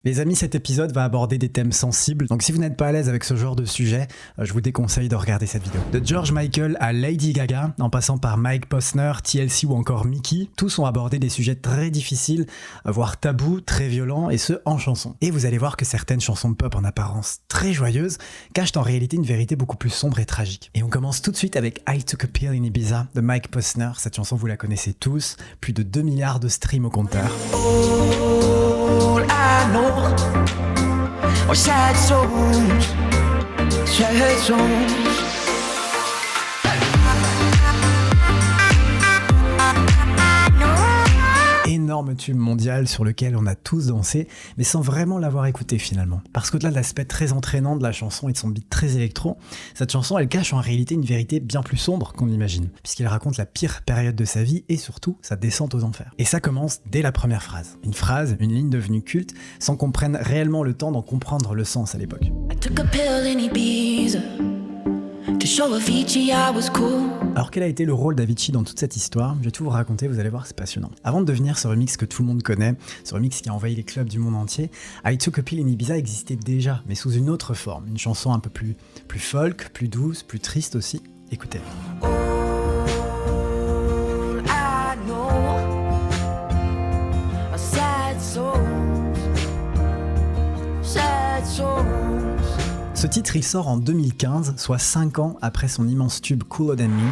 Les amis, cet épisode va aborder des thèmes sensibles, donc si vous n'êtes pas à l'aise avec ce genre de sujet, je vous déconseille de regarder cette vidéo. De George Michael à Lady Gaga, en passant par Mike Posner, TLC ou encore Mickey, tous ont abordé des sujets très difficiles, voire tabous, très violents, et ce en chanson. Et vous allez voir que certaines chansons pop en apparence très joyeuses cachent en réalité une vérité beaucoup plus sombre et tragique. Et on commence tout de suite avec I Took a Pill in Ibiza de Mike Posner. Cette chanson vous la connaissez tous, plus de 2 milliards de streams au compteur. All I know are sad songs, sad songs. Énorme tube mondial sur lequel on a tous dansé, mais sans vraiment l'avoir écouté finalement. Parce qu'au-delà de l'aspect très entraînant de la chanson et de son beat très électro, cette chanson elle cache en réalité une vérité bien plus sombre qu'on l'imagine, puisqu'il raconte la pire période de sa vie et surtout sa descente aux enfers. Et ça commence dès la première phrase. Une ligne devenue culte, sans qu'on prenne réellement le temps d'en comprendre le sens à l'époque. I took a pill in Ibiza to show Avicii I was cool. Alors quel a été le rôle d'Avicii dans toute cette histoire? Je vais tout vous raconter, vous allez voir, c'est passionnant. Avant de devenir ce remix que tout le monde connaît, ce remix qui a envahi les clubs du monde entier, I Took a Pill in Ibiza existait déjà, mais sous une autre forme, une chanson un peu plus folk, plus douce, plus triste aussi. Écoutez. All I know are sad songs, sad songs. Ce titre, il sort en 2015, soit 5 ans après son immense tube Cooler Than Me.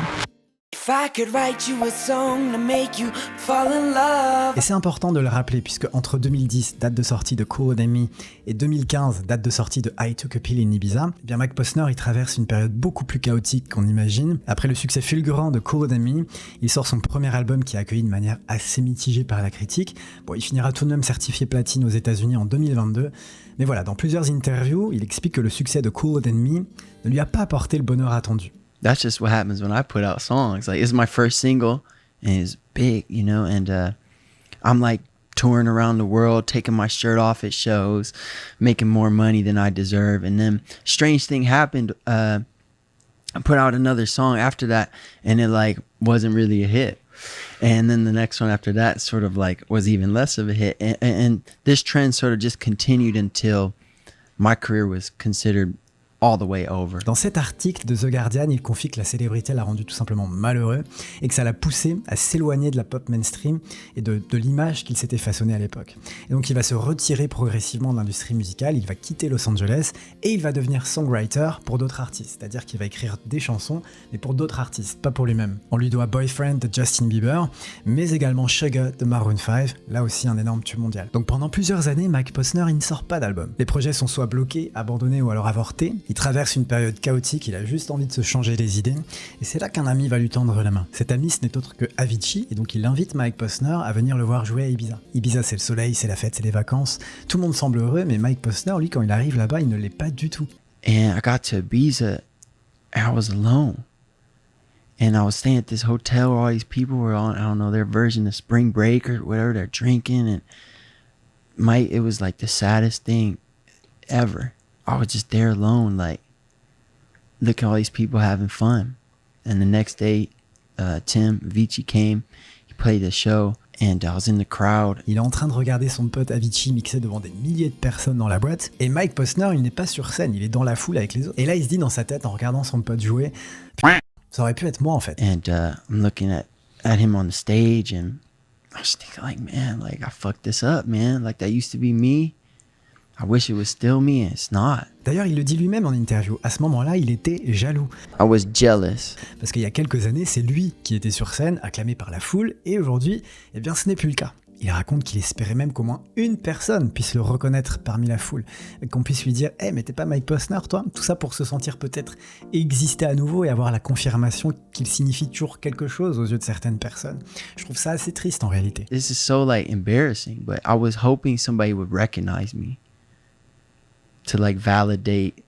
If I could write you a song to make you fall in love. Et c'est important de le rappeler, puisque entre 2010, date de sortie de Cooler Than Me, et 2015, date de sortie de I Took a Pill in Ibiza, eh bien Mike Posner, il traverse une période beaucoup plus chaotique qu'on imagine. Après le succès fulgurant de Cooler Than Me, il sort son premier album qui est accueilli de manière assez mitigée par la critique. Bon, il finira tout de même certifié platine aux États-Unis en 2022. Mais voilà, dans plusieurs interviews, il explique que le succès de Cooler Than Me ne lui a pas apporté le bonheur attendu. That's just what happens when I put out songs. Like, it's my first single and it's big, you know, and I'm like touring around the world, taking my shirt off at shows, making more money than I deserve. And then strange thing happened. I put out another song after that and it like wasn't really a hit. And then the next one after that sort of like was even less of a hit. And this trend sort of just continued until my career was considered all the way over. Dans cet article de The Guardian, il confie que la célébrité l'a rendu tout simplement malheureux et que ça l'a poussé à s'éloigner de la pop mainstream et de l'image qu'il s'était façonnée à l'époque. Et donc il va se retirer progressivement de l'industrie musicale, il va quitter Los Angeles et il va devenir songwriter pour d'autres artistes, c'est-à-dire qu'il va écrire des chansons mais pour d'autres artistes, pas pour lui-même. On lui doit Boyfriend de Justin Bieber, mais également Sugar de Maroon 5, là aussi un énorme tube mondial. Donc pendant plusieurs années, Mike Posner il ne sort pas d'album. Les projets sont soit bloqués, abandonnés ou alors avortés. Il traverse une période chaotique, il a juste envie de se changer les idées, et c'est là qu'un ami va lui tendre la main. Cet ami, ce n'est autre que Avicii, et donc il invite Mike Posner à venir le voir jouer à Ibiza. Ibiza, c'est le soleil, c'est la fête, c'est les vacances. Tout le monde semble heureux, mais Mike Posner, lui, quand il arrive là-bas, il ne l'est pas du tout. And I got to Ibiza and I was alone. And I was staying at this hotel where all these people were on, I don't know, their version of spring break or whatever, they're drinking. And it was like the saddest thing ever. I was just there alone, like, look at all these people having fun. And the next day, Tim Avicii came, he played the show, and I was in the crowd. Il est en train de regarder son pote Avicii mixer devant des milliers de personnes dans la boîte, et Mike Posner, il n'est pas sur scène, il est dans la foule avec les autres. Et là, il se dit dans sa tête, en regardant son pote jouer, ça aurait pu être moi en fait. And I'm looking at him on the stage, and I was thinking, like, man, like, I fucked this up, man. Like, that used to be me. I wish it was still me, and it's not. D'ailleurs, il le dit lui-même en interview. À ce moment-là, il était jaloux. I was jealous. Parce qu'il y a quelques années, c'est lui qui était sur scène, acclamé par la foule, et aujourd'hui, eh bien, ce n'est plus le cas. Il raconte qu'il espérait même qu'au moins une personne puisse le reconnaître parmi la foule, qu'on puisse lui dire « Hey, mais t'es pas Mike Posner, toi ?» Tout ça pour se sentir peut-être exister à nouveau et avoir la confirmation qu'il signifie toujours quelque chose aux yeux de certaines personnes. Je trouve ça assez triste en réalité. This is so, like, embarrassing, but I was hoping somebody would recognize me. To like validate,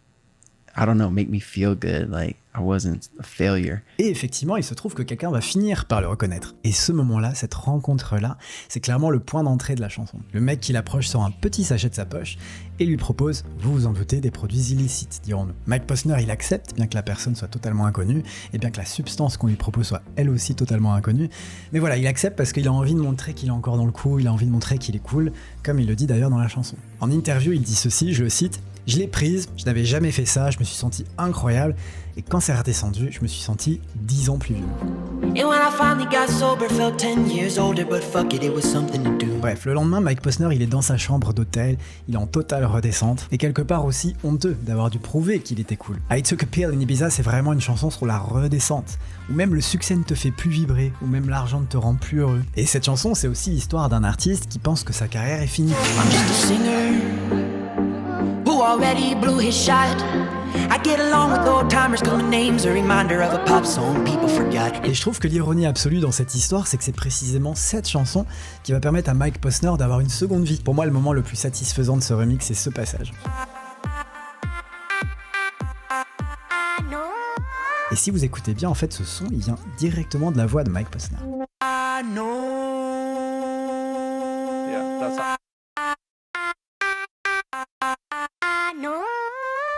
I don't know, make me feel good. Like, I wasn't a failure. Et effectivement, il se trouve que quelqu'un va finir par le reconnaître. Et ce moment-là, cette rencontre-là, c'est clairement le point d'entrée de la chanson. Le mec qui l'approche sort un petit sachet de sa poche et lui propose, vous vous en doutez, des produits illicites, dirons-nous. Mike Posner, il accepte, bien que la personne soit totalement inconnue, et bien que la substance qu'on lui propose soit elle aussi totalement inconnue. Mais voilà, il accepte parce qu'il a envie de montrer qu'il est encore dans le coup, il a envie de montrer qu'il est cool, comme il le dit d'ailleurs dans la chanson. En interview, il dit ceci, je le cite, « Je l'ai prise, je n'avais jamais fait ça, je me suis senti incroyable, et quand c'est redescendu, je me suis senti 10 ans plus vieux. » Bref, le lendemain, Mike Posner, il est dans sa chambre d'hôtel, il est en totale redescente, et quelque part aussi honteux d'avoir dû prouver qu'il était cool. I Took a Pill in Ibiza, c'est vraiment une chanson sur la redescente, où même le succès ne te fait plus vibrer, où même l'argent ne te rend plus heureux. Et cette chanson, c'est aussi l'histoire d'un artiste qui pense que sa carrière est finie. I'm just a singer who already blew his shot. I get along with old timers cause my name's a reminder of a pop song people forgot. Et je trouve que l'ironie absolue dans cette histoire, c'est que c'est précisément cette chanson qui va permettre à Mike Posner d'avoir une seconde vie. Pour moi, le moment le plus satisfaisant de ce remix, c'est ce passage. Et si vous écoutez bien, en fait, ce son, il vient directement de la voix de Mike Posner. I know.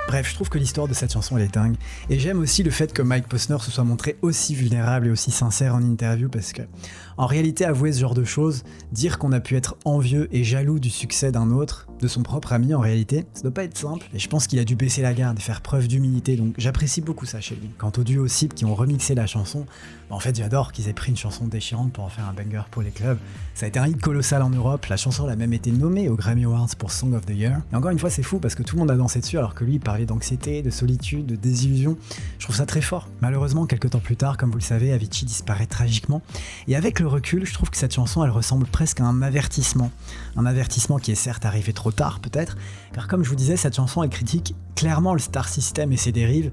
Bref, je trouve que l'histoire de cette chanson elle est dingue, et j'aime aussi le fait que Mike Posner se soit montré aussi vulnérable et aussi sincère en interview, parce que en réalité avouer ce genre de choses, dire qu'on a pu être envieux et jaloux du succès d'un autre, de son propre ami en réalité, ça doit pas être simple, et je pense qu'il a dû baisser la garde et faire preuve d'humilité, donc j'apprécie beaucoup ça chez lui. Quant au duo Sip qui ont remixé la chanson, en fait j'adore qu'ils aient pris une chanson déchirante pour en faire un banger pour les clubs. Ça a été un hit colossal en Europe, la chanson a même été nommée aux Grammy Awards pour Song of the Year, et encore une fois c'est fou parce que tout le monde a dansé dessus alors que lui il parlait d'anxiété, de solitude, de désillusion. Je trouve ça très fort. Malheureusement, quelques temps plus tard, comme vous le savez, Avicii disparaît tragiquement. Et avec le recul, je trouve que cette chanson, elle ressemble presque à un avertissement. Un avertissement qui est certes arrivé trop tard, peut-être, car comme je vous disais, cette chanson, elle critique clairement le star system et ses dérives.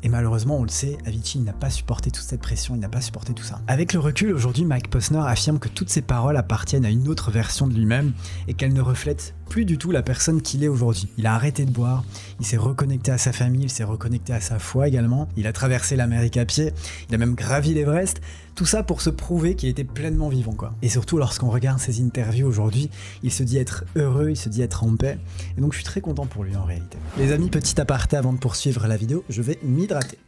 Et malheureusement, on le sait, Avicii n'a pas supporté toute cette pression, il n'a pas supporté tout ça. Avec le recul, aujourd'hui, Mike Posner affirme que toutes ses paroles appartiennent à une autre version de lui-même et qu'elles ne reflètent plus du tout la personne qu'il est aujourd'hui. Il a arrêté de boire, il s'est reconnecté à sa famille, il s'est reconnecté à sa foi également, il a traversé l'Amérique à pied, il a même gravi l'Everest, tout ça pour se prouver qu'il était pleinement vivant quoi. Et surtout lorsqu'on regarde ses interviews aujourd'hui, il se dit être heureux, il se dit être en paix, et donc je suis très content pour lui en réalité. Les amis, petit aparté avant de poursuivre la vidéo, je vais m'hydrater.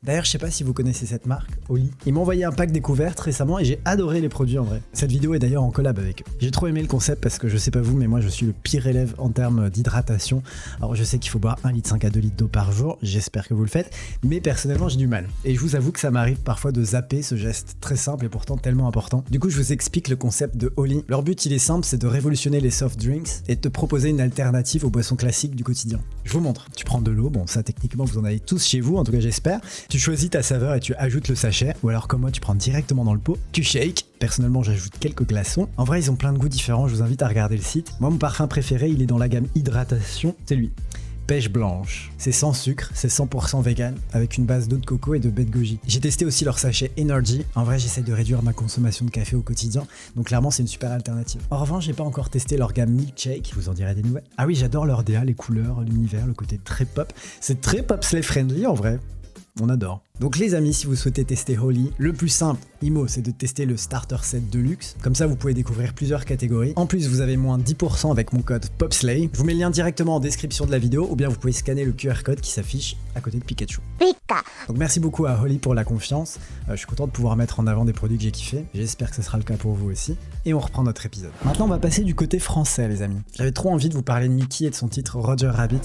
D'ailleurs, je sais pas si vous connaissez cette marque, Oli. Ils m'ont envoyé un pack découverte récemment et j'ai adoré les produits en vrai. Cette vidéo est d'ailleurs en collab avec eux. J'ai trop aimé le concept parce que je sais pas vous, mais moi je suis le pire élève en termes d'hydratation. Alors je sais qu'il faut boire 1,5 litre à 2 litres d'eau par jour, j'espère que vous le faites, mais personnellement j'ai du mal. Et je vous avoue que ça m'arrive parfois de zapper ce geste très simple et pourtant tellement important. Du coup, je vous explique le concept de Oli. Leur but il est simple, c'est de révolutionner les soft drinks et de te proposer une alternative aux boissons classiques du quotidien. Je vous montre. Tu prends de l'eau, bon ça techniquement vous en avez tous chez vous, en tout cas j'espère. Tu choisis ta saveur et tu ajoutes le sachet, ou alors comme moi tu prends directement dans le pot, tu shakes. Personnellement j'ajoute quelques glaçons. En vrai ils ont plein de goûts différents, je vous invite à regarder le site. Moi mon parfum préféré il est dans la gamme hydratation, c'est lui. Pêche blanche. C'est sans sucre, c'est 100% vegan, avec une base d'eau de coco et de baie de goji. J'ai testé aussi leur sachet Energy. En vrai, j'essaie de réduire ma consommation de café au quotidien, donc clairement, c'est une super alternative. En revanche, j'ai pas encore testé leur gamme Milkshake, je vous en dirai des nouvelles. Ah oui, j'adore leur DA, les couleurs, l'univers, le côté très pop. C'est très pop-slay friendly en vrai. On adore. Donc les amis, si vous souhaitez tester Oli, le plus simple, IMO, c'est de tester le Starter Set Deluxe. Comme ça, vous pouvez découvrir plusieurs catégories. En plus, vous avez moins 10% avec mon code POPSLAY. Je vous mets le lien directement en description de la vidéo, ou bien vous pouvez scanner le QR code qui s'affiche à côté de Pikachu. Donc merci beaucoup à Oli pour la confiance. Je suis content de pouvoir mettre en avant des produits que j'ai kiffé. J'espère que ce sera le cas pour vous aussi. Et on reprend notre épisode. Maintenant, on va passer du côté français, les amis. J'avais trop envie de vous parler de Mickey et de son titre Roger Rabbit.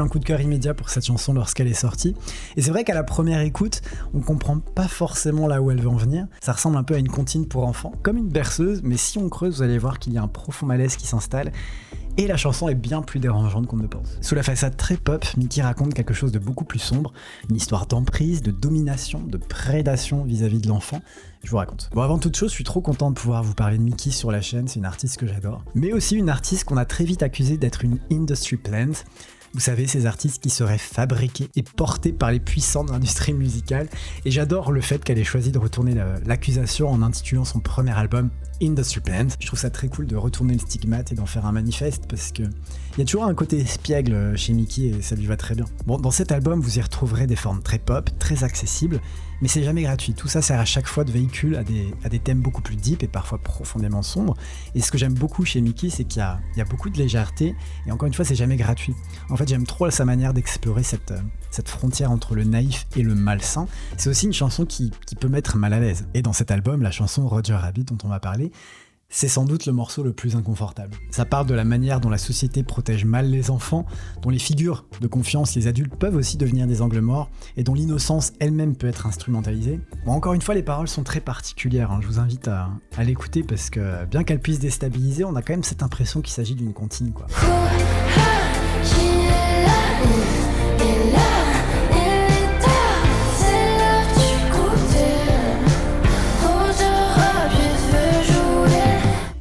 eu un coup de cœur immédiat pour cette chanson lorsqu'elle est sortie. Et c'est vrai qu'à la première écoute, on comprend pas forcément là où elle veut en venir. Ça ressemble un peu à une comptine pour enfants, comme une berceuse, mais si on creuse, vous allez voir qu'il y a un profond malaise qui s'installe. Et la chanson est bien plus dérangeante qu'on ne pense. Sous la façade très pop, Mickey raconte quelque chose de beaucoup plus sombre, une histoire d'emprise, de domination, de prédation vis-à-vis de l'enfant. Je vous raconte. Bon, avant toute chose, je suis trop content de pouvoir vous parler de Mickey sur la chaîne, c'est une artiste que j'adore. Mais aussi une artiste qu'on a très vite accusée d'être une industry plant. Vous savez, ces artistes qui seraient fabriqués et portés par les puissants de l'industrie musicale. Et j'adore le fait qu'elle ait choisi de retourner l'accusation en intitulant son premier album Industry Plant. Je trouve ça très cool de retourner le stigmate et d'en faire un manifeste parce que il y a toujours un côté espiègle chez Mickey et ça lui va très bien. Bon, dans cet album, vous y retrouverez des formes très pop, très accessibles, mais c'est jamais gratuit. Tout ça sert à chaque fois de véhicule à des thèmes beaucoup plus deep et parfois profondément sombres. Et ce que j'aime beaucoup chez Mickey, c'est qu'il y a beaucoup de légèreté et encore une fois, c'est jamais gratuit. En fait, j'aime trop sa manière d'explorer cette frontière entre le naïf et le malsain. C'est aussi une chanson qui peut mettre mal à l'aise. Et dans cet album, la chanson Roger Rabbit dont on va parler, c'est sans doute le morceau le plus inconfortable. Ça parle de la manière dont la société protège mal les enfants, dont les figures de confiance, les adultes, peuvent aussi devenir des angles morts, et dont l'innocence elle-même peut être instrumentalisée. Bon, encore une fois, les paroles sont très particulières, je vous invite à l'écouter, parce que bien qu'elles puissent déstabiliser, on a quand même cette impression qu'il s'agit d'une comptine, quoi.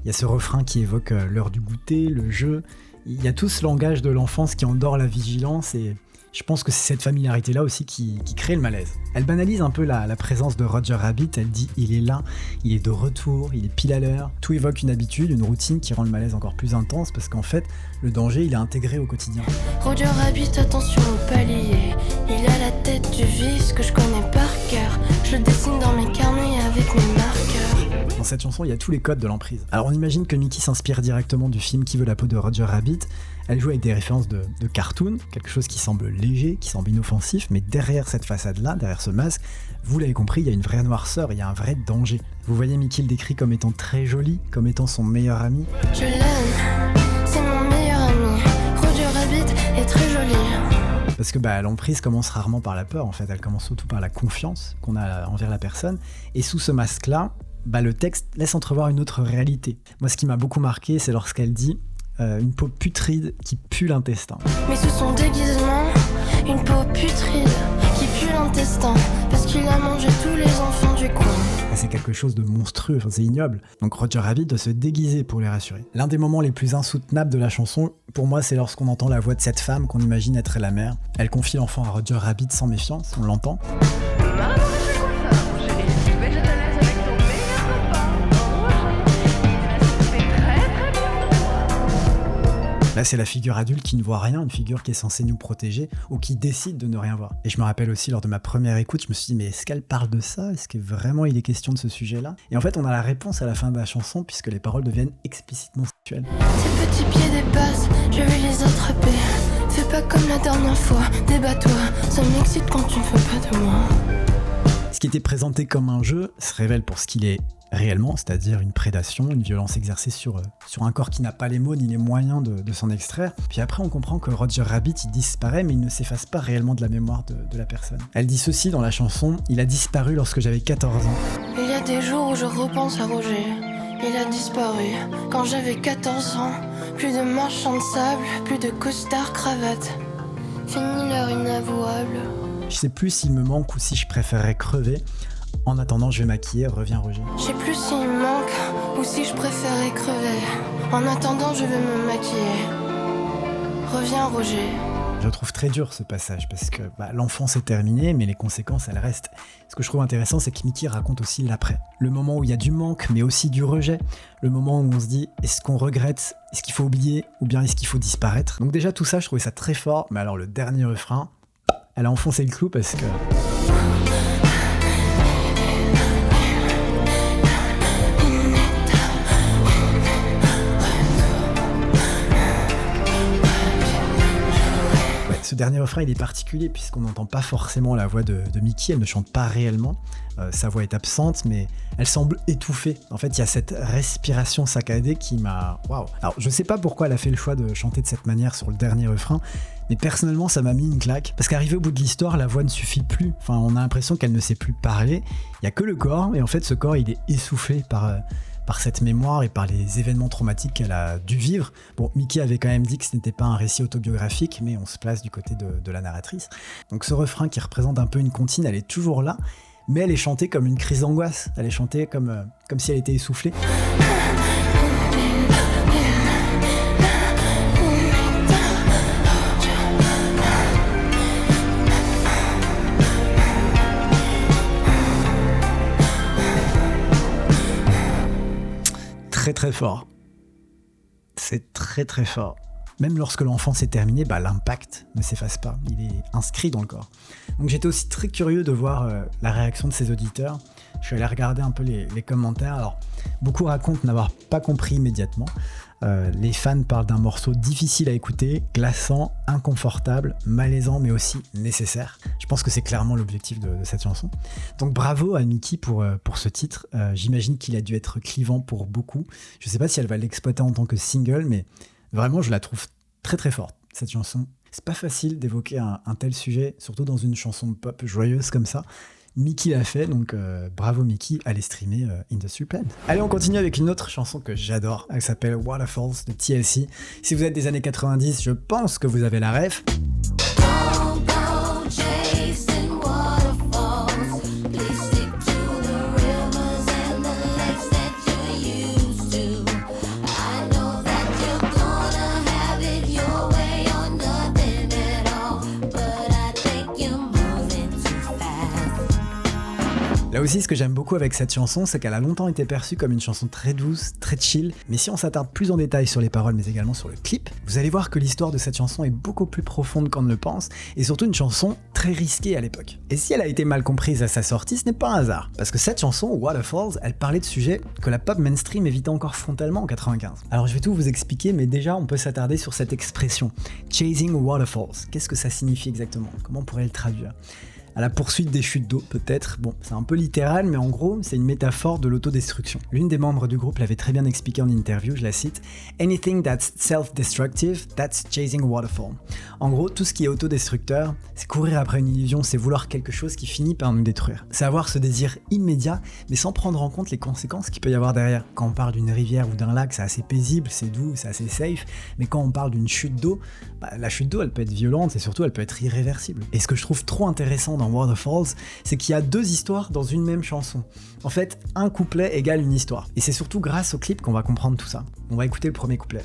Il y a ce refrain qui évoque l'heure du goûter, le jeu. Il y a tout ce langage de l'enfance qui endort la vigilance et je pense que c'est cette familiarité-là aussi qui crée le malaise. Elle banalise un peu la présence de Roger Rabbit, elle dit « il est là, il est de retour, il est pile à l'heure ». Tout évoque une habitude, une routine qui rend le malaise encore plus intense parce qu'en fait, le danger, il est intégré au quotidien. Roger Rabbit, attention au palier, il a la tête du vice que je connais par cœur. Je le dessine dans mes carnets avec mes marqueurs. Dans cette chanson, il y a tous les codes de l'emprise. Alors on imagine que Mickey s'inspire directement du film Qui veut la peau de Roger Rabbit. Elle joue avec des références de cartoon, quelque chose qui semble léger, qui semble inoffensif, mais derrière cette façade-là, derrière ce masque, vous l'avez compris, il y a une vraie noirceur, il y a un vrai danger. Vous voyez Mickey le décrit comme étant très joli, comme étant son meilleur ami. Je l'aime, c'est mon meilleur ami. Roger Rabbit est très joli. Parce que l'emprise commence rarement par la peur, en fait, elle commence surtout par la confiance qu'on a envers la personne. Et sous ce masque-là, le texte laisse entrevoir une autre réalité. Moi, ce qui m'a beaucoup marqué, c'est lorsqu'elle dit une peau putride qui pue l'intestin. Mais sous son déguisement, une peau putride qui pue l'intestin, parce qu'il a mangé tous les enfants du coin. C'est quelque chose de monstrueux, c'est ignoble. Donc Roger Rabbit doit se déguiser pour les rassurer. L'un des moments les plus insoutenables de la chanson, pour moi, c'est lorsqu'on entend la voix de cette femme qu'on imagine être la mère. Elle confie l'enfant à Roger Rabbit sans méfiance, on l'entend. Là, c'est la figure adulte qui ne voit rien, une figure qui est censée nous protéger ou qui décide de ne rien voir. Et je me rappelle aussi, lors de ma première écoute, je me suis dit, mais est-ce qu'elle parle de ça ? Est-ce que vraiment il est question de ce sujet-là ? Et en fait, on a la réponse à la fin de la chanson, puisque les paroles deviennent explicitement sexuelles. Tes petits pieds dépassent, je vais les attraper. Fais pas comme la dernière fois, débat-toi. Ça m'excite quand tu ne fais pas de moi. Ce qui était présenté comme un jeu se révèle pour ce qu'il est réellement, c'est-à-dire une prédation, une violence exercée sur un corps qui n'a pas les mots ni les moyens de s'en extraire. Puis après, on comprend que Roger Rabbit, il disparaît, mais il ne s'efface pas réellement de la mémoire de la personne. Elle dit ceci dans la chanson, « Il a disparu lorsque j'avais 14 ans. » Il y a des jours où je repense à Roger. Il a disparu quand j'avais 14 ans. Plus de marchands de sable, plus de costards cravates. Fini l'heure inavouable. Je sais plus s'il me manque ou si je préférerais crever. En attendant, je vais maquiller, reviens Roger. Je sais plus s'il me manque ou si je préférais crever. En attendant, je vais me maquiller. Reviens Roger. Je trouve très dur ce passage parce que l'enfance est terminée, mais les conséquences, elles restent. Ce que je trouve intéressant, c'est que Mickey raconte aussi l'après. Le moment où il y a du manque, mais aussi du rejet. Le moment où on se dit, est-ce qu'on regrette ? Est-ce qu'il faut oublier ? Ou bien est-ce qu'il faut disparaître ? Donc déjà, tout ça, je trouvais ça très fort. Mais alors, le dernier refrain, elle a enfoncé le clou parce que... Ce dernier refrain, il est particulier puisqu'on n'entend pas forcément la voix de Mickey, elle ne chante pas réellement. Sa voix est absente, mais elle semble étouffée. En fait, il y a cette respiration saccadée qui m'a... Waouh. Alors, je sais pas pourquoi elle a fait le choix de chanter de cette manière sur le dernier refrain, mais personnellement, ça m'a mis une claque. Parce qu'arrivé au bout de l'histoire, la voix ne suffit plus. Enfin, on a l'impression qu'elle ne sait plus parler. Il y a que le corps, et en fait, ce corps, il est essoufflé par cette mémoire et par les événements traumatiques qu'elle a dû vivre. Bon, Mickey avait quand même dit que ce n'était pas un récit autobiographique, mais on se place du côté de la narratrice. Donc ce refrain qui représente un peu une comptine, elle est toujours là, mais elle est chantée comme une crise d'angoisse. Elle est chantée comme si elle était essoufflée. Très très fort. C'est très très fort. Même lorsque l'enfance est terminée, l'impact ne s'efface pas. Il est inscrit dans le corps. Donc j'étais aussi très curieux de voir la réaction de ses auditeurs. Je suis allé regarder un peu les commentaires. Alors, beaucoup racontent n'avoir pas compris immédiatement. Les fans parlent d'un morceau difficile à écouter, glaçant, inconfortable, malaisant, mais aussi nécessaire. Je pense que c'est clairement l'objectif de cette chanson. Donc bravo à Mickey pour ce titre. J'imagine qu'il a dû être clivant pour beaucoup. Je ne sais pas si elle va l'exploiter en tant que single, mais vraiment, je la trouve très très forte, cette chanson. C'est pas facile d'évoquer un tel sujet, surtout dans une chanson pop joyeuse comme ça. Mickey l'a fait, donc bravo Mickey, allez streamer Industry Plan. Allez, on continue avec une autre chanson que j'adore, elle s'appelle Waterfalls de TLC. Si vous êtes des années 90, je pense que vous avez la ref. Là aussi, ce que j'aime beaucoup avec cette chanson, c'est qu'elle a longtemps été perçue comme une chanson très douce, très chill, mais si on s'attarde plus en détail sur les paroles, mais également sur le clip, vous allez voir que l'histoire de cette chanson est beaucoup plus profonde qu'on ne le pense, et surtout une chanson très risquée à l'époque. Et si elle a été mal comprise à sa sortie, ce n'est pas un hasard, parce que cette chanson, Waterfalls, elle parlait de sujets que la pop mainstream évitait encore frontalement en 95. Alors je vais tout vous expliquer, mais déjà on peut s'attarder sur cette expression, Chasing Waterfalls. Qu'est-ce que ça signifie exactement? Comment on pourrait le traduire? À la poursuite des chutes d'eau, peut-être. Bon, c'est un peu littéral, mais en gros, c'est une métaphore de l'autodestruction. L'une des membres du groupe l'avait très bien expliqué en interview, je la cite, « Anything that's self-destructive, that's chasing a waterfall ». En gros, tout ce qui est autodestructeur, c'est courir après une illusion, c'est vouloir quelque chose qui finit par nous détruire. C'est avoir ce désir immédiat, mais sans prendre en compte les conséquences qu'il peut y avoir derrière. Quand on parle d'une rivière ou d'un lac, c'est assez paisible, c'est doux, c'est assez safe, mais quand on parle d'une chute d'eau, la chute d'eau, elle peut être violente et surtout, elle peut être irréversible. Et ce que je trouve trop intéressant dans Waterfalls, c'est qu'il y a deux histoires dans une même chanson. En fait, un couplet égale une histoire. Et c'est surtout grâce au clip qu'on va comprendre tout ça. On va écouter le premier couplet.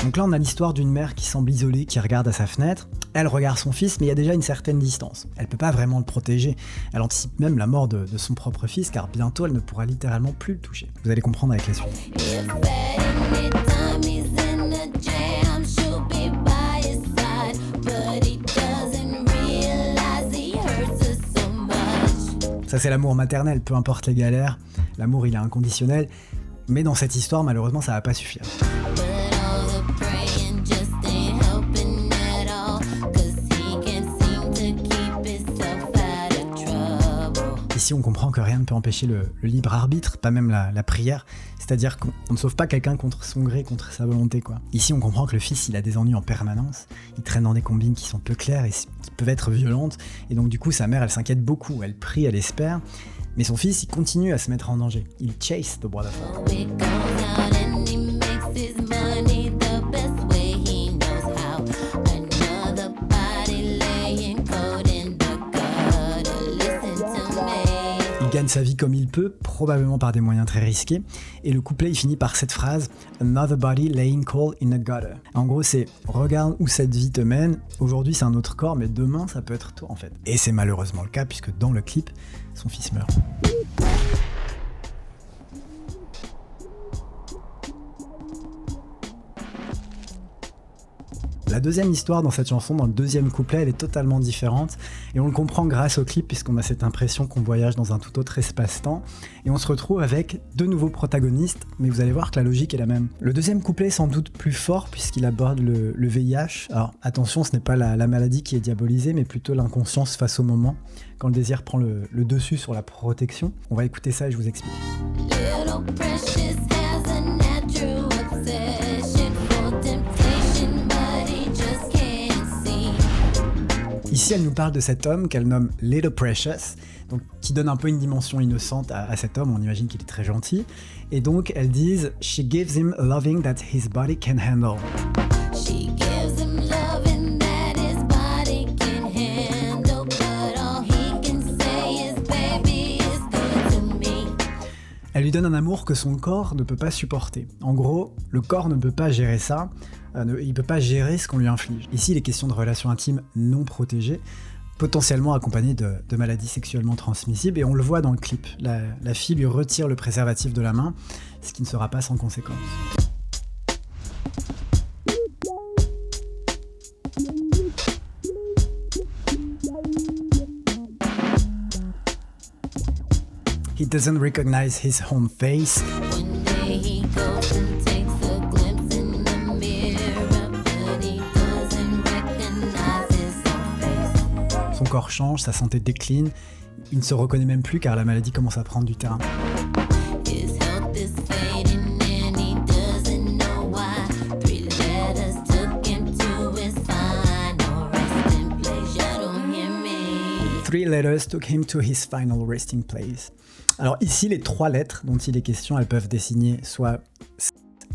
Donc là, on a l'histoire d'une mère qui semble isolée, qui regarde à sa fenêtre. Elle regarde son fils, mais il y a déjà une certaine distance. Elle peut pas vraiment le protéger. Elle anticipe même la mort de son propre fils, car bientôt, elle ne pourra littéralement plus le toucher. Vous allez comprendre avec la suite. Ça, c'est l'amour maternel, peu importe les galères. L'amour, il est inconditionnel. Mais dans cette histoire, malheureusement, ça va pas suffire. Ici, on comprend que rien ne peut empêcher le libre arbitre, pas même la prière. C'est-à-dire qu'on ne sauve pas quelqu'un contre son gré, contre sa volonté, quoi. Ici, on comprend que le fils, il a des ennuis en permanence. Il traîne dans des combines qui sont peu claires et qui peuvent être violentes. Et donc, du coup, sa mère, elle s'inquiète beaucoup. Elle prie, elle espère. Mais son fils, il continue à se mettre en danger. Il chase the waterfall. Il gagne sa vie comme il peut, probablement par des moyens très risqués, et le couplet il finit par cette phrase « Another body laying cold in a gutter ». En gros c'est « Regarde où cette vie te mène, aujourd'hui c'est un autre corps, mais demain ça peut être toi en fait ». Et c'est malheureusement le cas, puisque dans le clip, son fils meurt. La La deuxième histoire dans cette chanson, dans le deuxième couplet, elle est totalement différente et on le comprend grâce au clip puisqu'on a cette impression qu'on voyage dans un tout autre espace-temps et on se retrouve avec deux nouveaux protagonistes, mais vous allez voir que la logique est la même. Le deuxième couplet est sans doute plus fort puisqu'il aborde le VIH. Alors attention, ce n'est pas la maladie qui est diabolisée, mais plutôt l'inconscience face au moment, quand le désir prend le dessus sur la protection. On va écouter ça et je vous explique. Little precious has a natural obsession for temptation, but he just can't see. Ici, elle nous parle de cet homme qu'elle nomme Little Precious, donc, qui donne un peu une dimension innocente à cet homme, on imagine qu'il est très gentil. Et donc, elles disent « She gives him loving that his body can handle ». She gives him loving that his body can handle, but all he can say is baby is good to me. Elle lui donne un amour que son corps ne peut pas supporter. En gros, le corps ne peut pas gérer ça, il ne peut pas gérer ce qu'on lui inflige. Ici, il est question de relations intimes non protégées, potentiellement accompagnées de maladies sexuellement transmissibles, et on le voit dans le clip. La fille lui retire le préservatif de la main, ce qui ne sera pas sans conséquence. He doesn't recognize his own face. One day he goes and takes a glimpse in the mirror, but he doesn't recognize his own face. Son corps change, sa santé décline. Il ne se reconnaît même plus car la maladie commence à prendre du terrain. His health is fading and he doesn't know why. 3 letters took him to his final resting place. You don't hear me. 3 letters took him to his final resting place. Alors ici, les 3 lettres dont il est question, elles peuvent désigner soit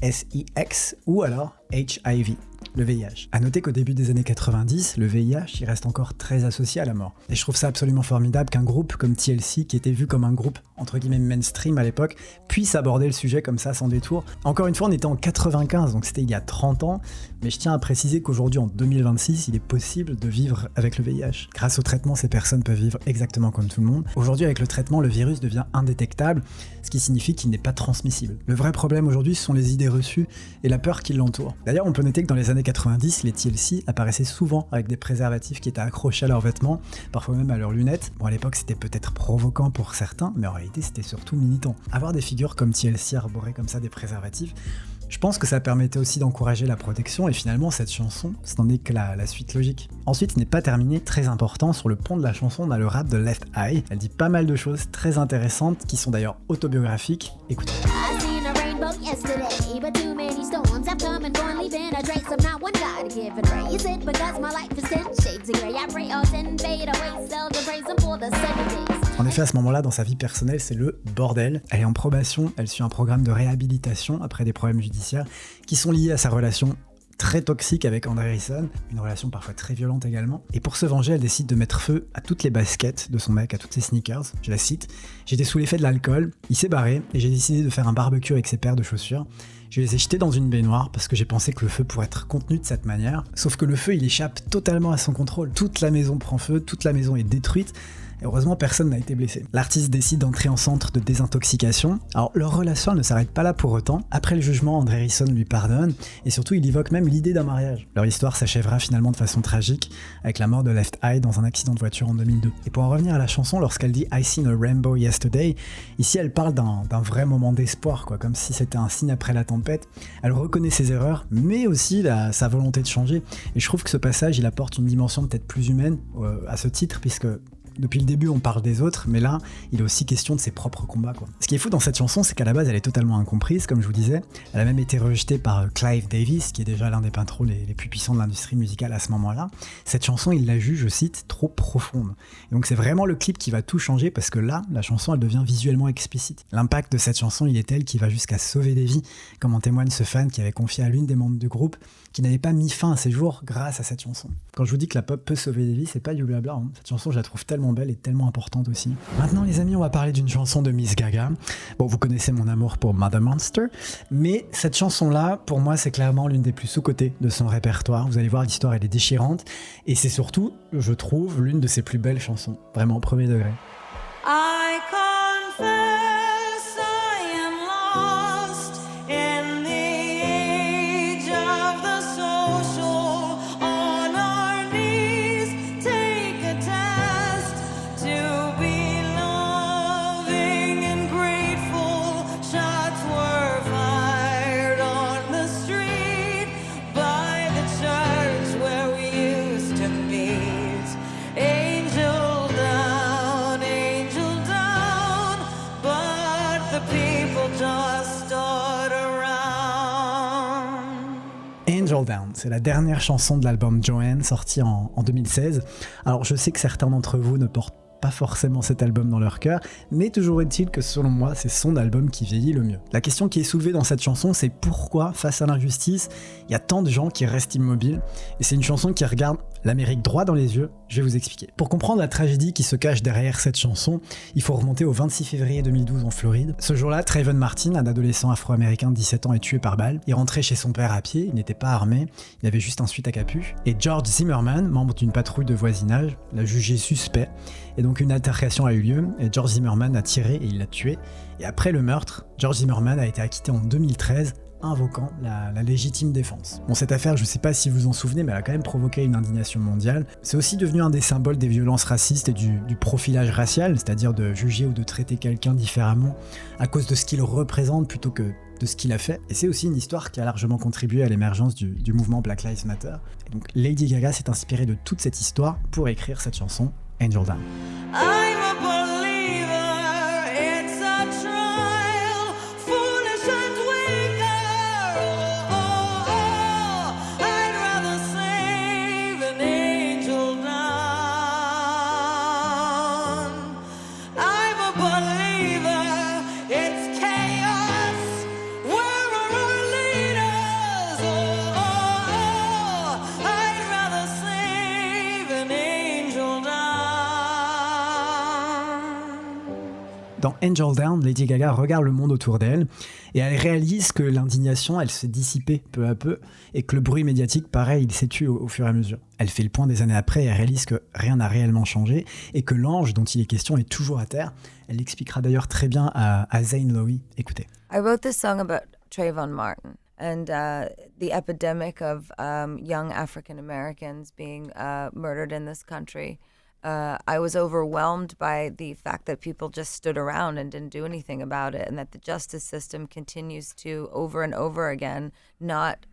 SIX ou alors HIV, le VIH. A noter qu'au début des années 90, le VIH, il reste encore très associé à la mort. Et je trouve ça absolument formidable qu'un groupe comme TLC, qui était vu comme un groupe entre guillemets mainstream à l'époque, puisse aborder le sujet comme ça sans détour. Encore une fois, on était en 95, donc c'était il y a 30 ans, mais je tiens à préciser qu'aujourd'hui, en 2026, il est possible de vivre avec le VIH. Grâce au traitement, ces personnes peuvent vivre exactement comme tout le monde. Aujourd'hui, avec le traitement, le virus devient indétectable, ce qui signifie qu'il n'est pas transmissible. Le vrai problème aujourd'hui, ce sont les idées reçues et la peur qui l'entoure. D'ailleurs, on peut noter que dans les années 90, les TLC apparaissaient souvent avec des préservatifs qui étaient accrochés à leurs vêtements, parfois même à leurs lunettes. Bon, à l'époque, c'était peut-être provoquant pour certains, mais en réalité, c'était surtout militant. Avoir des figures comme TLC arborer comme ça des préservatifs, je pense que ça permettait aussi d'encourager la protection, et finalement, cette chanson, ce n'en est que la suite logique. Ensuite, ce n'est pas terminé, très important, sur le pont de la chanson, on a le rap de Left Eye. Elle dit pas mal de choses très intéressantes, qui sont d'ailleurs autobiographiques. Écoutez. I seen a rainbow yesterday, but too many storms have come and gone, leaving a trace of not one God-given ray. Is it because my life is 10 shades of gray? I pray all 10 fade away, seldom praise him for the 7 days. En effet, à ce moment-là, dans sa vie personnelle, c'est le bordel. Elle est en probation, elle suit un programme de réhabilitation après des problèmes judiciaires qui sont liés à sa relation très toxique avec André Harrison, une relation parfois très violente également. Et pour se venger, elle décide de mettre feu à toutes les baskets de son mec, à toutes ses sneakers. Je la cite. J'étais sous l'effet de l'alcool, il s'est barré et j'ai décidé de faire un barbecue avec ses paires de chaussures. Je les ai jetés dans une baignoire parce que j'ai pensé que le feu pourrait être contenu de cette manière. Sauf que le feu, il échappe totalement à son contrôle. Toute la maison prend feu, toute la maison est détruite. Et heureusement, personne n'a été blessé. L'artiste décide d'entrer en centre de désintoxication. Alors, leur relation ne s'arrête pas là pour autant. Après le jugement, André Harrison lui pardonne, et surtout, il évoque même l'idée d'un mariage. Leur histoire s'achèvera finalement de façon tragique, avec la mort de Left Eye dans un accident de voiture en 2002. Et pour en revenir à la chanson, lorsqu'elle dit « I seen a rainbow yesterday », ici, elle parle d'un vrai moment d'espoir, quoi, comme si c'était un signe après la tempête. Elle reconnaît ses erreurs, mais aussi sa volonté de changer. Et je trouve que ce passage, il apporte une dimension peut-être plus humaine à ce titre, puisque depuis le début, on parle des autres, mais là, il est aussi question de ses propres combats, quoi. Ce qui est fou dans cette chanson, c'est qu'à la base, elle est totalement incomprise, comme je vous disais. Elle a même été rejetée par Clive Davis, qui est déjà l'un des peintres les plus puissants de l'industrie musicale à ce moment-là. Cette chanson, il la juge, je cite, trop profonde. Et donc c'est vraiment le clip qui va tout changer, parce que là, la chanson, elle devient visuellement explicite. L'impact de cette chanson, il est tel qu'il va jusqu'à sauver des vies, comme en témoigne ce fan qui avait confié à l'une des membres du groupe, qui n'avait pas mis fin à ses jours grâce à cette chanson. Quand je vous dis que la pop peut sauver des vies, c'est pas du blabla, hein. Cette chanson, je la trouve tellement belle et tellement importante aussi. Maintenant, les amis, on va parler d'une chanson de Miss Gaga. Bon, vous connaissez mon amour pour Mother Monster, mais cette chanson-là, pour moi, c'est clairement l'une des plus sous-cotées de son répertoire. Vous allez voir, l'histoire, elle est déchirante, et c'est surtout, je trouve, l'une de ses plus belles chansons. Vraiment, premier degré. I confess I am lost in the age of the social the people just stood around. Angel Down, c'est la dernière chanson de l'album Joanne, sorti en 2016. Alors je sais que certains d'entre vous ne portent pas forcément cet album dans leur cœur, mais toujours est-il que selon moi, c'est son album qui vieillit le mieux. La question qui est soulevée dans cette chanson, c'est pourquoi, face à l'injustice, il y a tant de gens qui restent immobiles, et c'est une chanson qui regarde l'Amérique droit dans les yeux. Je vais vous expliquer. Pour comprendre la tragédie qui se cache derrière cette chanson, il faut remonter au 26 février 2012 en Floride. Ce jour-là, Trayvon Martin, un adolescent afro-américain de 17 ans, est tué par balle. Il rentrait chez son père à pied, il n'était pas armé, il avait juste un sweat à capuche. Et George Zimmerman, membre d'une patrouille de voisinage, l'a jugé suspect. Et donc une altercation a eu lieu, et George Zimmerman a tiré et il l'a tué. Et après le meurtre, George Zimmerman a été acquitté en 2013, invoquant la légitime défense. Bon, cette affaire, je sais pas si vous en souvenez, mais elle a quand même provoqué une indignation mondiale. C'est aussi devenu un des symboles des violences racistes et du profilage racial, c'est-à-dire de juger ou de traiter quelqu'un différemment à cause de ce qu'il représente plutôt que de ce qu'il a fait. Et c'est aussi une histoire qui a largement contribué à l'émergence du mouvement Black Lives Matter. Et donc Lady Gaga s'est inspirée de toute cette histoire pour écrire cette chanson, Angel Down. I'm a believer, it's a trial, foolish and weaker. Oh, I'd rather save an angel down. I'm a believer, it's chaos. Where are our leaders? Oh, I'd rather save an angel down. Dans Angel Down, Lady Gaga regarde le monde autour d'elle et elle réalise que l'indignation, elle se dissipait peu à peu et que le bruit médiatique, pareil, il s'étue au fur et à mesure. Elle fait le point des années après et elle réalise que rien n'a réellement changé et que l'ange dont il est question est toujours à terre. Elle l'expliquera d'ailleurs très bien à Zane Lowe. Écoutez. I wrote this song about Trayvon Martin and the epidemic of young African Americans being murdered in this country. I was overwhelmed by the fact that people just stood around and didn't do anything about it, and that the justice system continues to, over and over again, not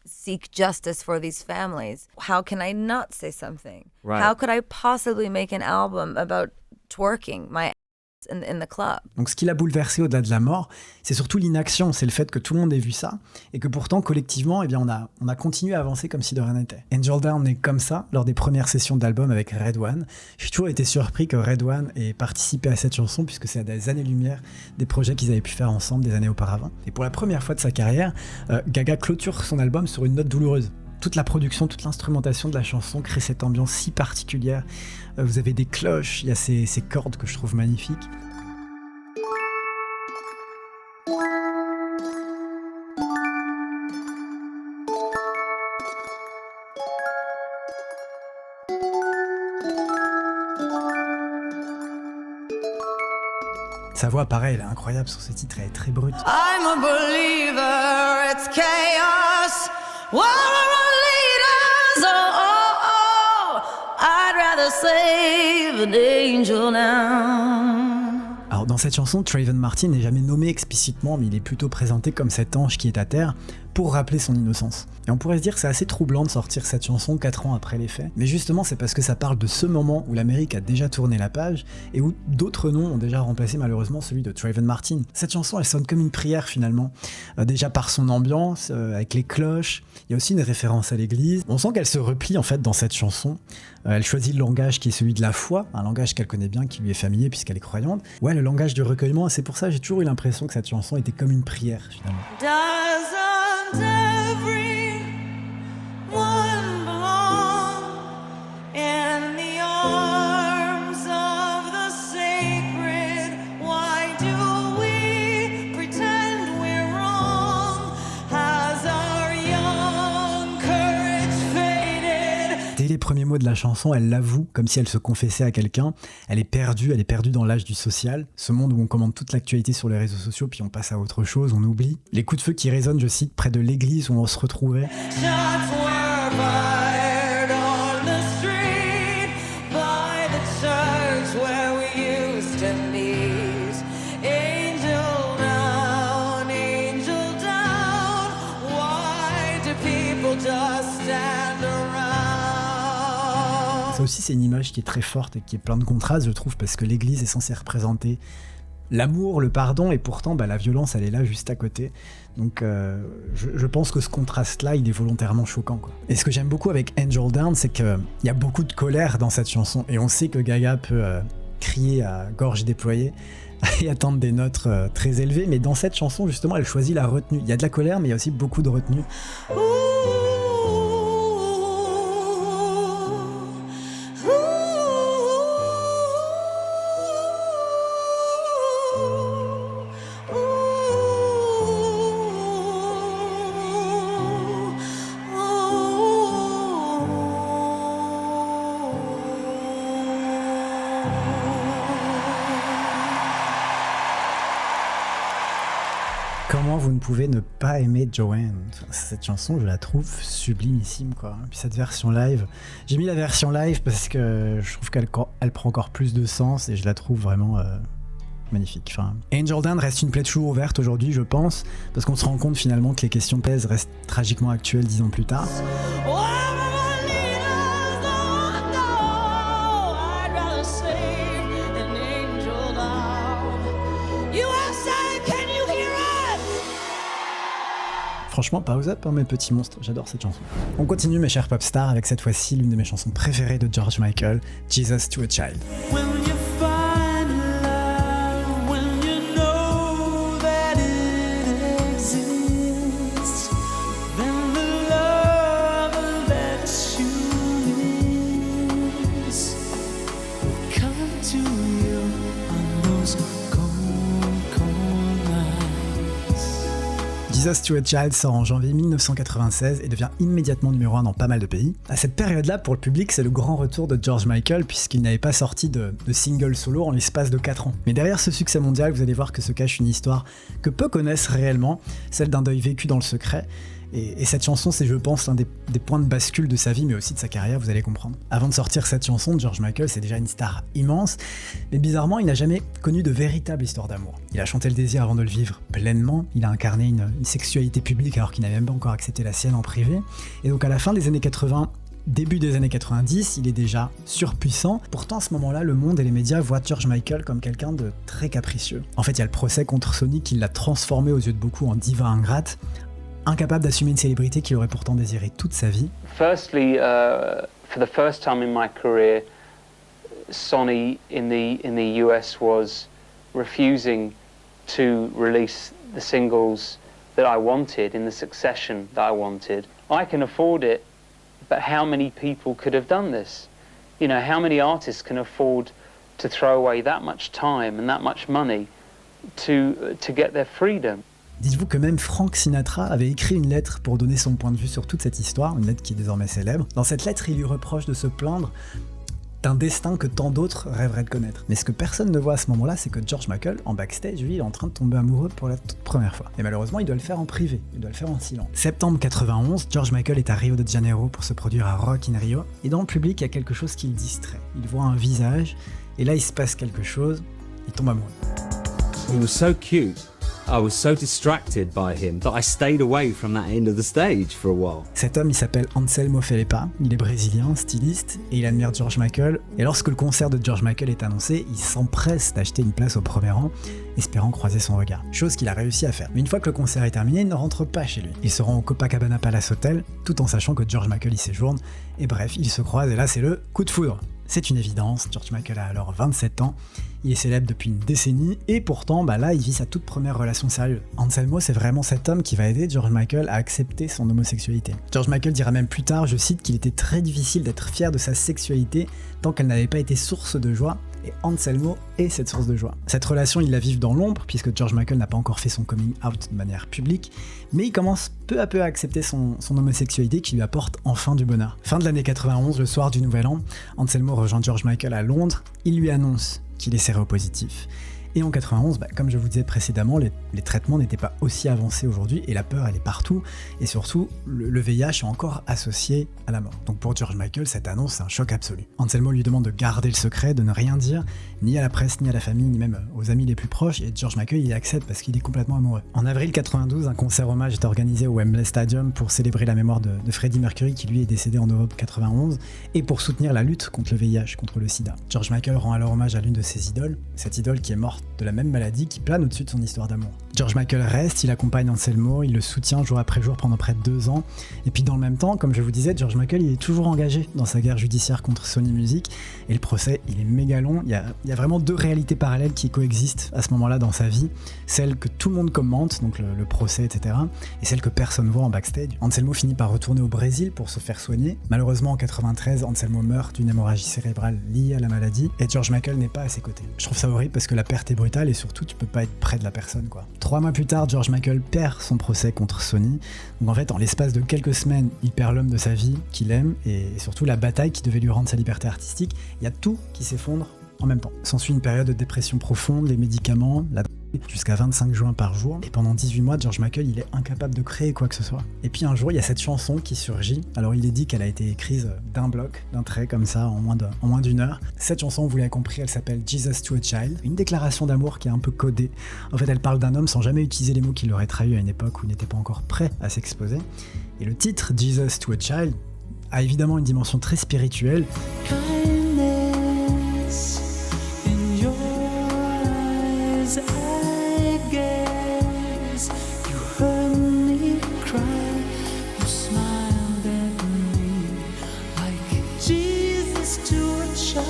seek justice for these families. How can I not say something? Right. How could I possibly make an album about twerking my ass in the club? Donc ce qui l'a bouleversé au-delà de la mort, c'est surtout l'inaction, c'est le fait que tout le monde ait vu ça et que pourtant collectivement, eh bien, on a continué à avancer comme si de rien n'était. Angel Down est comme ça lors des premières sessions d'album avec Red One. J'ai toujours été surpris que Red One ait participé à cette chanson puisque c'est à des années-lumière des projets qu'ils avaient pu faire ensemble des années auparavant. Et pour la première fois de sa carrière, Gaga clôture son album sur une note douloureuse. Toute la production, toute l'instrumentation de la chanson crée cette ambiance si particulière. Vous avez des cloches, il y a ces cordes que je trouve magnifiques. Sa voix, pareil, elle est incroyable sur ce titre, elle est très brute. I'm a believer, it's chaos. Where are our leaders? Oh, I'd rather save an angel now. Alors dans cette chanson, Trayvon Martin n'est jamais nommé explicitement, mais il est plutôt présenté comme cet ange qui est à terre pour rappeler son innocence. Et on pourrait se dire que c'est assez troublant de sortir cette chanson 4 ans après les faits, mais justement c'est parce que ça parle de ce moment où l'Amérique a déjà tourné la page et où d'autres noms ont déjà remplacé malheureusement celui de Trayvon Martin. Cette chanson elle sonne comme une prière finalement, déjà par son ambiance, avec les cloches, il y a aussi une référence à l'église. On sent qu'elle se replie en fait dans cette chanson, elle choisit le langage qui est celui de la foi, un langage qu'elle connaît bien, qui lui est familier puisqu'elle est croyante. Ouais, le langage du recueillement, et c'est pour ça que j'ai toujours eu l'impression que cette chanson était comme une prière finalement. Doesn't everyone belong in the arms of the sacred? Why do we pretend we're wrong? Has our young courage faded? Dès les premiers mots de la chanson, elle l'avoue comme si elle se confessait à quelqu'un. Elle est perdue dans l'âge du social, ce monde où on commande toute l'actualité sur les réseaux sociaux puis on passe à autre chose, on oublie. Les coups de feu qui résonnent, je cite, près de l'église où on se retrouvait. Shots were fired on the street by the church where we used to meet. Angel down, why do people just stand around? Ça aussi, c'est une image qui est très forte et qui est plein de contrastes, je trouve, parce que l'église est censée représenter l'amour, le pardon, et pourtant la violence elle est là juste à côté. Donc je pense que ce contraste-là, il est volontairement choquant, quoi. Et ce que j'aime beaucoup avec Angel Down, c'est qu'il y a beaucoup de colère dans cette chanson, et on sait que Gaga peut crier à gorge déployée et atteindre des notes très élevées, mais dans cette chanson justement elle choisit la retenue. Il y a de la colère mais il y a aussi beaucoup de retenue. Comment vous ne pouvez ne pas aimer Joanne? Cette chanson, je la trouve sublimissime, quoi. Et puis cette version live, j'ai mis la version live parce que je trouve qu'elle prend encore plus de sens et je la trouve vraiment magnifique. Enfin, Angel Down reste une plaie toujours ouverte aujourd'hui, je pense, parce qu'on se rend compte finalement que les questions pèsent restent tragiquement actuelles 10 ans plus tard. Franchement, pause up, mes petits monstres, j'adore cette chanson. On continue mes chers pop stars avec cette fois-ci l'une de mes chansons préférées de George Michael, Jesus to a Child. When you find love, when you know that it exists, then the love that you miss will come to you on those cold nights. Jesus to a Child sort en janvier 1996 et devient immédiatement numéro 1 dans pas mal de pays. À cette période-là, pour le public, c'est le grand retour de George Michael puisqu'il n'avait pas sorti de single solo en l'espace de 4 ans. Mais derrière ce succès mondial, vous allez voir que se cache une histoire que peu connaissent réellement, celle d'un deuil vécu dans le secret. Et cette chanson, c'est, je pense, l'un des points de bascule de sa vie, mais aussi de sa carrière, vous allez comprendre. Avant de sortir cette chanson, George Michael, c'est déjà une star immense, mais bizarrement, il n'a jamais connu de véritable histoire d'amour. Il a chanté le désir avant de le vivre pleinement, il a incarné une sexualité publique alors qu'il n'avait même pas encore accepté la sienne en privé, et donc à la fin des années 80, début des années 90, il est déjà surpuissant. Pourtant, à ce moment-là, le monde et les médias voient George Michael comme quelqu'un de très capricieux. En fait, il y a le procès contre Sony qui l'a transformé aux yeux de beaucoup en diva ingrate, incapable d'assumer une célébrité qu'il aurait pourtant désirée toute sa vie. Firstly, for the first time in my career, Sony in the US was refusing to release the singles that I wanted in the succession that I wanted. I can afford it, but how many people could have done this? You know, how many artists can afford to throw away that much time and that much money to get their freedom? Dites-vous que même Frank Sinatra avait écrit une lettre pour donner son point de vue sur toute cette histoire, une lettre qui est désormais célèbre. Dans cette lettre, il lui reproche de se plaindre d'un destin que tant d'autres rêveraient de connaître. Mais ce que personne ne voit à ce moment-là, c'est que George Michael, en backstage, lui, il est en train de tomber amoureux pour la toute première fois. Et malheureusement, il doit le faire en privé, il doit le faire en silence. Septembre 91, George Michael est à Rio de Janeiro pour se produire à Rock in Rio. Et dans le public, il y a quelque chose qui le distrait. Il voit un visage, et là, il se passe quelque chose, il tombe amoureux. He was so cute. I was so distracted by him that I stayed away from that end of the stage for a while. Cet homme, il s'appelle Anselmo Felipa, il est brésilien, styliste, et il admire George Michael. Et lorsque le concert de George Michael est annoncé, il s'empresse d'acheter une place au premier rang, espérant croiser son regard. Chose qu'il a réussi à faire. Mais une fois que le concert est terminé, il ne rentre pas chez lui. Il se rend au Copacabana Palace Hotel, tout en sachant que George Michael y séjourne. Et bref, ils se croisent et là, c'est le coup de foudre. C'est une évidence, George Michael a alors 27 ans, il est célèbre depuis une décennie, et pourtant, là, il vit sa toute première relation sérieuse. Anselmo, c'est vraiment cet homme qui va aider George Michael à accepter son homosexualité. George Michael dira même plus tard, je cite, qu'il était très difficile d'être fier de sa sexualité tant qu'elle n'avait pas été source de joie, et Anselmo est cette source de joie. Cette relation, il la vit dans l'ombre, puisque George Michael n'a pas encore fait son coming out de manière publique, mais il commence peu à peu à accepter son homosexualité qui lui apporte enfin du bonheur. Fin de l'année 91, le soir du Nouvel An, Anselmo rejoint George Michael à Londres, il lui annonce qu'il est séropositif. Et en 91, comme je vous disais précédemment, les traitements n'étaient pas aussi avancés aujourd'hui et la peur elle est partout et surtout le VIH est encore associé à la mort. Donc pour George Michael, cette annonce c'est un choc absolu. Anselmo lui demande de garder le secret, de ne rien dire, ni à la presse, ni à la famille, ni même aux amis les plus proches et George Michael il accepte parce qu'il est complètement amoureux. En avril 92, un concert hommage est organisé au Wembley Stadium pour célébrer la mémoire de Freddie Mercury qui lui est décédé en Europe 91 et pour soutenir la lutte contre le VIH, contre le sida. George Michael rend alors hommage à l'une de ses idoles, cette idole qui est morte peur de la même maladie qui plane au-dessus de son histoire d'amour. George Michael reste, il accompagne Anselmo, il le soutient jour après jour pendant près de 2 ans. Et puis dans le même temps, comme je vous disais, George Michael il est toujours engagé dans sa guerre judiciaire contre Sony Music. Et le procès, il est méga long. Il y a vraiment 2 réalités parallèles qui coexistent à ce moment-là dans sa vie. Celle que tout le monde commente, donc le procès, etc. Et celle que personne voit en backstage. Anselmo finit par retourner au Brésil pour se faire soigner. Malheureusement, en 93, Anselmo meurt d'une hémorragie cérébrale liée à la maladie. Et George Michael n'est pas à ses côtés. Je trouve ça horrible parce que la perte est brutale et surtout, tu peux pas être près de la personne, quoi. 3 mois plus tard, George Michael perd son procès contre Sony. Donc en fait, en l'espace de quelques semaines, il perd l'homme de sa vie, qu'il aime, et surtout la bataille qui devait lui rendre sa liberté artistique. Il y a tout qui s'effondre en même temps. S'ensuit une période de dépression profonde, les médicaments, la drogue, jusqu'à 25 joints par jour. Et pendant 18 mois, George Michael, il est incapable de créer quoi que ce soit. Et puis un jour, il y a cette chanson qui surgit. Alors il est dit qu'elle a été écrite d'un bloc, d'un trait comme ça, en moins d'une heure. Cette chanson, vous l'avez compris, elle s'appelle Jesus to a Child. Une déclaration d'amour qui est un peu codée. En fait, elle parle d'un homme sans jamais utiliser les mots qui l'auraient trahi à une époque où il n'était pas encore prêt à s'exposer. Et le titre, Jesus to a Child, a évidemment une dimension très spirituelle. Kindness in your eyes, I guess. You heard me cry, you smiled at me like Jesus to a child.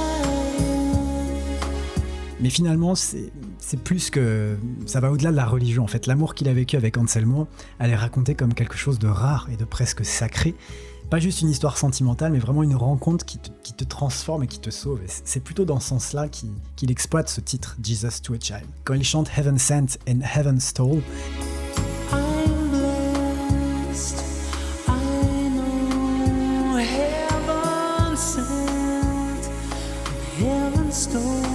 Mais finalement, c'est plus que... ça va au-delà de la religion en fait. L'amour qu'il a vécu avec Anselmo, elle est racontée comme quelque chose de rare et de presque sacré. Pas juste une histoire sentimentale, mais vraiment une rencontre qui te transforme et qui te sauve. Et c'est plutôt dans ce sens-là qu'il exploite ce titre, Jesus to a Child. Quand il chante Heaven Sent and Heaven Stole, I'm blessed, I know heaven sent, heaven stole.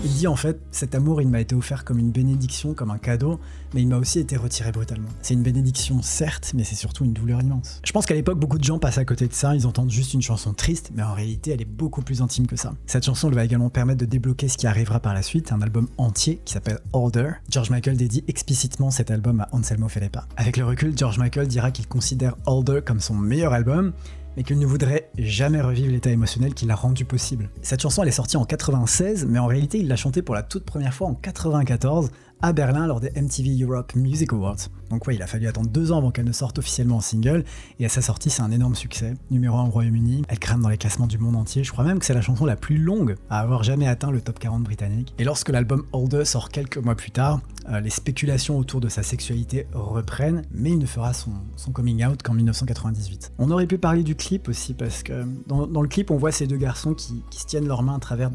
il dit en fait, cet amour il m'a été offert comme une bénédiction, comme un cadeau, mais il m'a aussi été retiré brutalement. C'est une bénédiction certes, mais c'est surtout une douleur immense. Je pense qu'à l'époque, beaucoup de gens passent à côté de ça, ils entendent juste une chanson triste, mais en réalité elle est beaucoup plus intime que ça. Cette chanson elle va également permettre de débloquer ce qui arrivera par la suite, un album entier qui s'appelle Older. George Michael dédie explicitement cet album à Anselmo Felipa. Avec le recul, George Michael dira qu'il considère Older comme son meilleur album, mais qu'il ne voudrait jamais revivre l'état émotionnel qui l'a rendu possible. Cette chanson elle est sortie en 96, mais en réalité il l'a chantée pour la toute première fois en 94 à Berlin lors des MTV Europe Music Awards. Donc ouais, il a fallu attendre 2 ans avant qu'elle ne sorte officiellement en single, et à sa sortie c'est un énorme succès, numéro 1 au Royaume-Uni, elle grimpe dans les classements du monde entier, je crois même que c'est la chanson la plus longue à avoir jamais atteint le top 40 britannique. Et lorsque l'album Older sort quelques mois plus tard, les spéculations autour de sa sexualité reprennent, mais il ne fera son coming out qu'en 1998. On aurait pu parler du clip aussi, parce que dans le clip on voit ces deux garçons qui se tiennent leurs mains à travers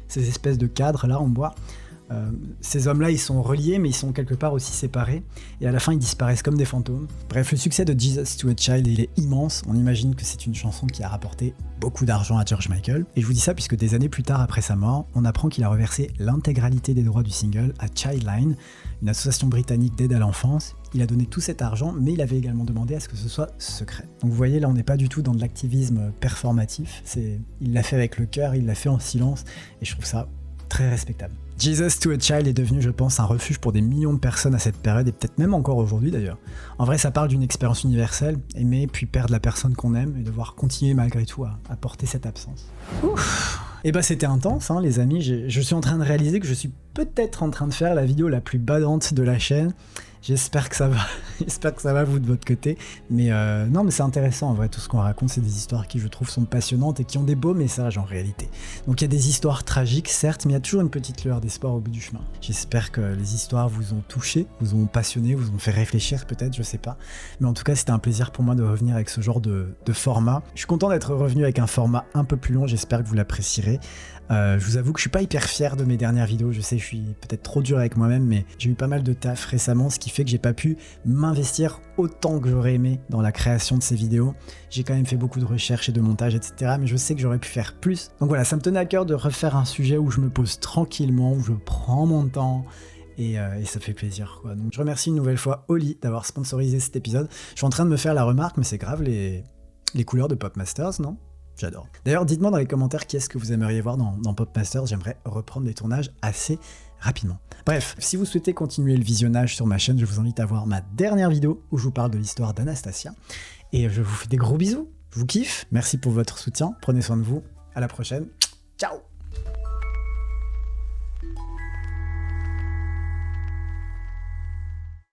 ces espèces de cadres là en bois. Ces hommes-là, ils sont reliés, mais ils sont quelque part aussi séparés, et à la fin, ils disparaissent comme des fantômes. Bref, le succès de Jesus to a Child, il est immense. On imagine que c'est une chanson qui a rapporté beaucoup d'argent à George Michael. Et je vous dis ça puisque des années plus tard, après sa mort, on apprend qu'il a reversé l'intégralité des droits du single à Childline, une association britannique d'aide à l'enfance. Il a donné tout cet argent, mais il avait également demandé à ce que ce soit secret. Donc vous voyez, là, on n'est pas du tout dans de l'activisme performatif. Il l'a fait avec le cœur, il l'a fait en silence, et je trouve ça très respectable. Jesus to a Child est devenu, je pense, un refuge pour des millions de personnes à cette période, et peut-être même encore aujourd'hui d'ailleurs. En vrai, ça parle d'une expérience universelle, aimer puis perdre la personne qu'on aime et devoir continuer malgré tout à porter cette absence. Ouf. Et bah c'était intense, hein, les amis. Je suis en train de réaliser que je suis peut-être en train de faire la vidéo la plus badante de la chaîne. J'espère que ça va. J'espère que ça va vous de votre côté. Mais non, mais c'est intéressant en vrai. Tout ce qu'on raconte, c'est des histoires qui, je trouve, sont passionnantes et qui ont des beaux messages en réalité. Donc il y a des histoires tragiques, certes, mais il y a toujours une petite lueur d'espoir au bout du chemin. J'espère que les histoires vous ont touché, vous ont passionné, vous ont fait réfléchir peut-être, je sais pas. Mais en tout cas, c'était un plaisir pour moi de revenir avec ce genre de format. Je suis content d'être revenu avec un format un peu plus long. J'espère que vous l'apprécierez. Je vous avoue que je suis pas hyper fier de mes dernières vidéos, je sais, je suis peut-être trop dur avec moi-même, mais j'ai eu pas mal de taf récemment, ce qui fait que j'ai pas pu m'investir autant que j'aurais aimé dans la création de ces vidéos. J'ai quand même fait beaucoup de recherches et de montage, etc., mais je sais que j'aurais pu faire plus. Donc voilà, ça me tenait à cœur de refaire un sujet où je me pose tranquillement, où je prends mon temps, et ça fait plaisir, quoi. Donc je remercie une nouvelle fois Oli d'avoir sponsorisé cet épisode. Je suis en train de me faire la remarque, mais c'est grave, les couleurs de Popmasters, non ? J'adore. D'ailleurs, dites-moi dans les commentaires qui est-ce que vous aimeriez voir dans Popmasters. J'aimerais reprendre les tournages assez rapidement. Bref, si vous souhaitez continuer le visionnage sur ma chaîne, je vous invite à voir ma dernière vidéo où je vous parle de l'histoire d'Anastasia. Et je vous fais des gros bisous. Je vous kiffe. Merci pour votre soutien. Prenez soin de vous. À la prochaine. Ciao.